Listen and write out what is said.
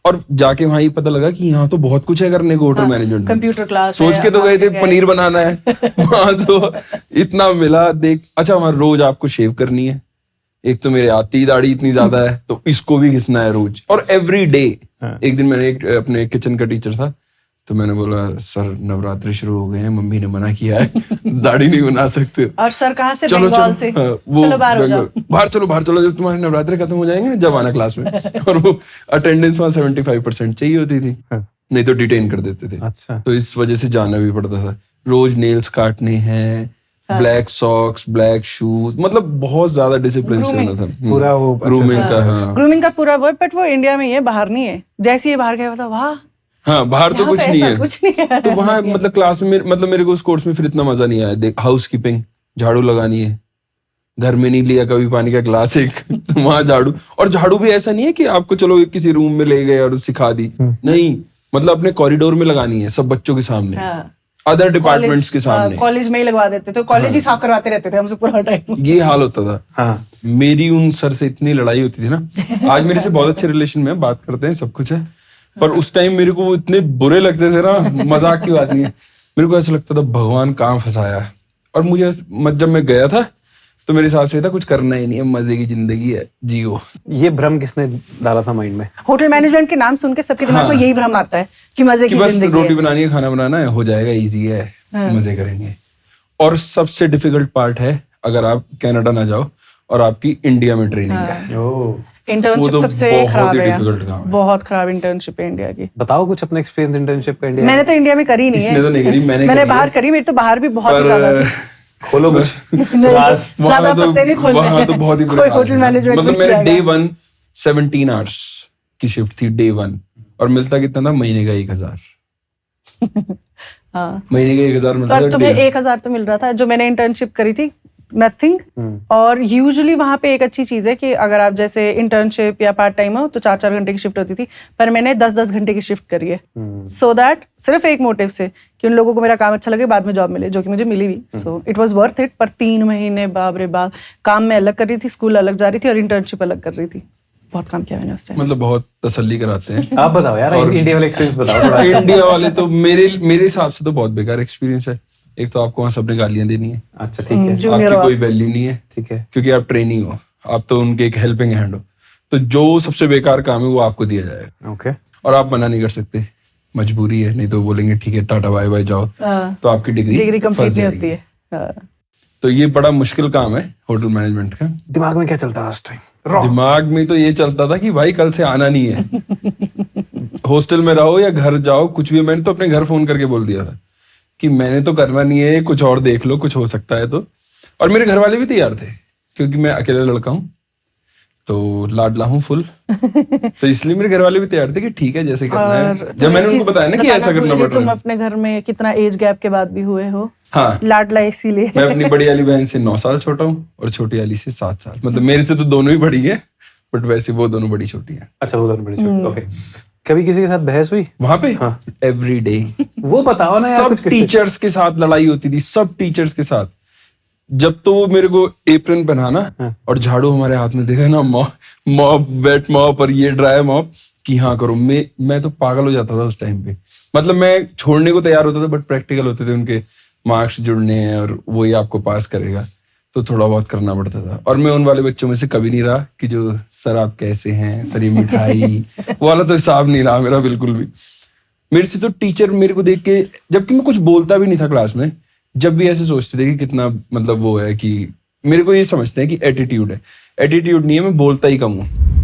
और जाके वहां ही पता लगा कि यहाँ तो बहुत कुछ है करने को होटल मैनेजमेंट में। कंप्यूटर क्लास सोच के तो गए थे पनीर बनाना है वहां तो इतना मिला देख। अच्छा वहां रोज आपको शेव करनी है, एक तो मेरे आती दाढ़ी इतनी ज्यादा है तो इसको भी घिसना है रोज और एवरी डे। एक दिन मैंने अपने किचन का टीचर था तो मैंने बोला सर नवरात्रि शुरू हो गए हैं, मम्मी ने मना किया है दाढ़ी नहीं बना सकते। और सर कहाँ से? चलो बंगाल से। वो चलो बाहर हो जाओ। बाहर चलो जब तुम्हारे नवरात्रि खत्म हो जाएंगे ना जब आना क्लास में। और वो अटेंडेंस वहाँ 75% चाहिए होती थी, नहीं तो डिटेन कर देते थे। अच्छा। तो इस वजह से जाना भी पड़ता था। रोज नेल्स काटने हैं, ब्लैक सॉक्स, ब्लैक शूज, मतलब बहुत ज्यादा डिसिप्लिन से होना था पूरा वो ग्रूमिंग का। हाँ ग्रूमिंग का पूरा वर्क, बट वो इंडिया में ही है, बाहर नहीं है। जैसे ही बाहर गया था वाह, हाँ बाहर तो कुछ नहीं है। कुछ नहीं है। तो वहाँ मतलब क्लास में मतलब मेरे को उस कोर्स में फिर इतना मजा नहीं आया। देख हाउस कीपिंग, झाड़ू लगानी है, घर में नहीं लिया कभी पानी का ग्लास एक तो वहाँ झाड़ू। और झाड़ू भी ऐसा नहीं है कि आपको चलो किसी रूम में ले गए और सिखा दी, नहीं मतलब अपने कॉरिडोर में लगानी है सब बच्चों के सामने, अदर डिपार्टमेंट्स के सामने। कॉलेज में ही लगवा देते थे, कॉलेज ही साफ करवाते रहते थे हमसे पूरा टाइम। ये हाल होता था। हाँ। मेरी उन सर से इतनी लड़ाई होती थी ना, आज मेरे से बहुत अच्छे रिलेशन में बात करते हैं, सब कुछ है, पर उस टाइम मेरे को वो इतने बुरे लगते थे ना, मजाक की बात नहीं है। मेरे को ऐसा लगता था भगवान कहाँ फंसाया है। और मुझे जब मैं गया था तो मेरे हिसाब से था कुछ करना ही नहीं है, मजे की जिंदगी है, जियो। ये भ्रम किसने डाला था माइंड में? होटल मैनेजमेंट के नाम सुन के सबके दिमाग में यही भ्रम आता है कि मजे की बस जिंदगी रोटी है। बनानी है, खाना बनाना है, हो जाएगा, इजी है, मजे करेंगे। और सबसे डिफिकल्ट पार्ट है अगर आप कनाडा ना जाओ और आपकी इंडिया में ट्रेनिंग है। इंटर्नशिप तो सबसे बहुत खराब ही है, difficult काम है। बहुत खराब इंटर्नशिप है इंडिया की। बताओ कुछ अपना एक्सपीरियंस इंटर्नशिप का इंडिया। मैंने तो इंडिया में करी नहीं है। इसने तो नहीं करी, मैंने मैंने करी बाहर है। करी, मेरी तो बाहर भी बहुत ही ज्यादा थी। खोलो कुछ राज। ज्यादा पत्ते नहीं खोलते वहां तो बहुत ही बुरा कोई हाल होटल था। मैनेजमेंट मतलब मेरे डे 1 17 आवर्स की शिफ्ट थी डे 1 और मिलता कितना था? महीने का 1000। हाँ। महीने का 1000 मिलता तो था। तुम्हें 1000 तो मिल रहा था। जो मैंने इंटर्नशिप करी थी नथिंग। और यूजुअली वहां पे एक अच्छी चीज है कि अगर आप जैसे इंटर्नशिप या पार्ट टाइम हो तो 4-4 घंटे की शिफ्ट होती थी, पर मैंने 10-10 घंटे की शिफ्ट करी है। सो दैट सिर्फ एक मोटिव से कि उन लोगों को मेरा काम अच्छा लगे, बाद में जॉब मिले, जो कि मुझे मिली भी। So it was worth it. पर 3 महीने बाप रे बाप, काम मैं अलग कर रही थी, स्कूल अलग जा रही थी और इंटर्नशिप अलग कर रही थी। बहुत काम किया मैंने उस टाइम। मतलब बहुत तसल्ली कराते हैं। आप बताओ यार, इंडिया वाला एक्सपीरियंस बताओ थोड़ा। इंडिया वाले तो मेरे हिसाब से तो बहुत बेकार एक्सपीरियंस है। एक तो आपको वहाँ सबने गालियां देनी है। अच्छा ठीक है। आपकी कोई वैल्यू नहीं है, ठीक है, क्योंकि आप ट्रेनी हो, आप तो उनके एक हेल्पिंग हैंड हो। तो जो सबसे बेकार काम है वो आपको दिया जाएगा। ओके। और आप मना नहीं कर सकते, मजबूरी है, नहीं तो बोलेंगे ठीक है टाटा बाय बाय जाओ, तो आपकी डिग्री कंप्लीट फंस नहीं होती जाएगी। है। तो ये बड़ा मुश्किल काम है होटल मैनेजमेंट का। दिमाग में क्या चलता था उस टाइम? दिमाग में तो ये चलता था कि भाई कल से आना नहीं है। हॉस्टल में रहो या घर जाओ, कुछ भी। मैंने तो अपने घर फोन करके बोल दिया था कि मैंने तो करना नहीं है, कुछ और देख लो, कुछ हो सकता है तो। और मेरे घर वाले भी तैयार थे क्योंकि मैं अकेला लड़का हूँ तो लाडला हूँ फुल। तो इसलिए मेरे घर वाले भी तैयार थे कि ठीक है जैसे करना है। जब मैंने उनको बताया ना कि ऐसा करना पड़ रहा है। तुम अपने घर में कितना एज गैप के बाद भी हुए हो? हाँ, लाडला इसीलिए। मैं अपनी बड़ी वाली बहन से 9 साल छोटा हूँ और छोटी वाली से 7 साल। मतलब मेरे से तो दोनों ही बड़ी है, बट वैसे वो दोनों बड़ी छोटी है। अच्छा, वो दोनों बड़ी छोटी। ओके। कभी किसी के साथ बहस हुई वहां पे? हाँ। Every day. वो बताओ ना यार। सब टीचर्स के साथ लड़ाई होती थी, सब टीचर्स के साथ। जब तो वो मेरे को एप्रन पहनाना और झाड़ू हमारे हाथ में दे देना, मॉप, वेट मॉप और ये ड्राई मॉप कि हाँ करो। मैं तो पागल हो जाता था उस टाइम पे। मतलब मैं छोड़ने को तैयार होता था, बट प्रैक्टिकल होते थे, उनके मार्क्स जुड़ने हैं और वही आपको पास करेगा, तो थोड़ा बहुत करना पड़ता था। और मैं उन वाले बच्चों में से कभी नहीं रहा कि जो सर आप कैसे हैं, सर ये मिठाई वो वाला तो हिसाब नहीं रहा मेरा बिल्कुल भी। मेरे से तो टीचर मेरे को देख के, जबकि मैं कुछ बोलता भी नहीं था क्लास में, जब भी ऐसे सोचते थे कि कितना मतलब वो है कि मेरे को ये समझते हैं कि एटीट्यूड है। एटीट्यूड नहीं है, मैं बोलता ही कम हूँ।